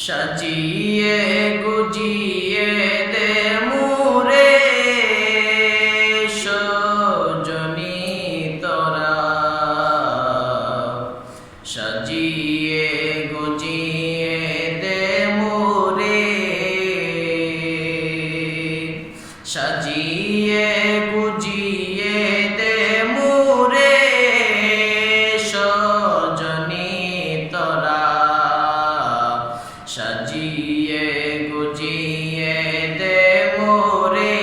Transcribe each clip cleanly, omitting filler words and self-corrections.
সাজিয়ে গুজিয়ে দে মোরে সজনী তোরা, সাজিয়ে গুজিয়ে দে মোরে, সাজিয়ে গুজিয়ে দে মোরে সজনী তোরা, সাজিয়ে গুজিয়ে দে মোরে।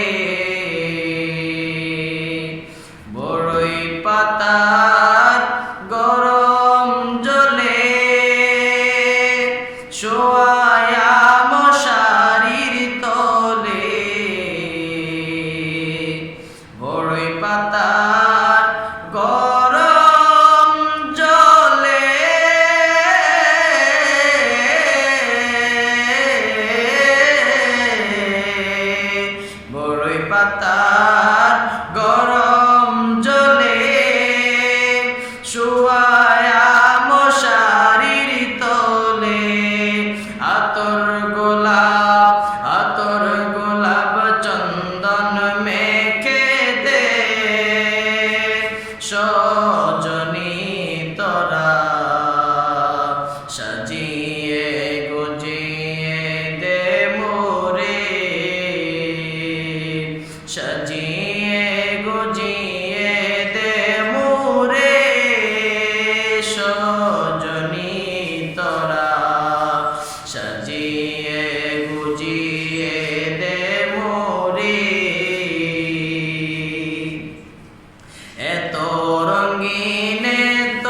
বড়ই পাতার গরম জলে শোয়ায়া মশারির তলে, বড়ই পাতার গরম জলে বড়ই পাতার গরম জলে শোয়ায়া মশারির তলে, আতর গোলাপ চন্দন মেখে দে সজনী তোরা, সাজিয়ে গুজিয়ে দে মোরে, সাজিয়ে গুজিয়ে দে মোরে সজনী তোরা, সাজিয়ে গুজিয়ে দে মোরে। এত রঙিন এত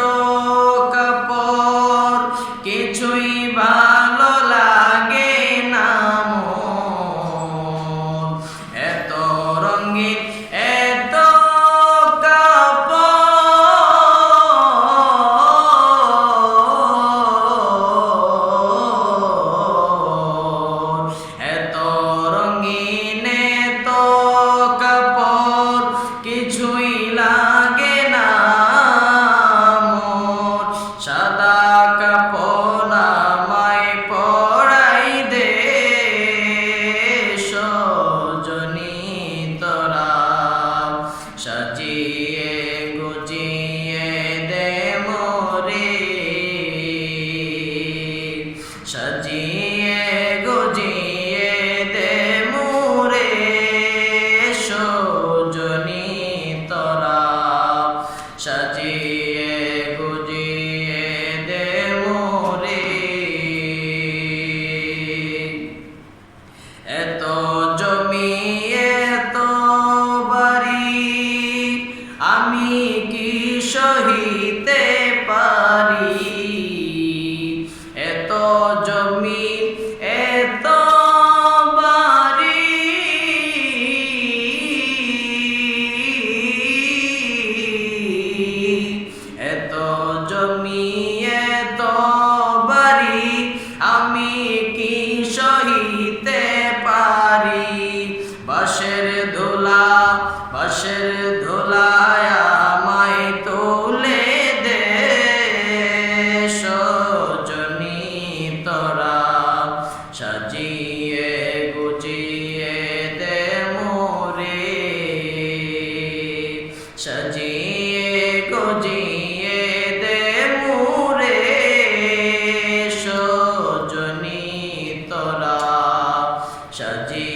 কাপড় কিছুই ভালো লাগে না মোর, এত রঙিন এত কাপড়, এত রঙিন এত কাপড় কিছুই লাগে না মোর, সাদা কাপড় আমায় পরাই দে সজনী তোরা, সাজিয়ে গুজিয়ে দে মোরে, সাজিয়ে গুজিয়ে দে মোরে সজনী তোরা, সাজিয়ে গুজিয়ে দে মোরে। এত জমি এত বাড়ি আমি কি সহিতে পারি, এত জমি এত বাড়ি এত জমি এত বাড়ি আমি কি সহিতে পারি, বাঁশের ধুলায় আমায় তুলে দে সজনী তোরা, সাজিয়ে গুজিয়ে দে মোরে, সাজিয়ে গুজিয়ে দে মোরে সজনী তোরা, সাজিয়ে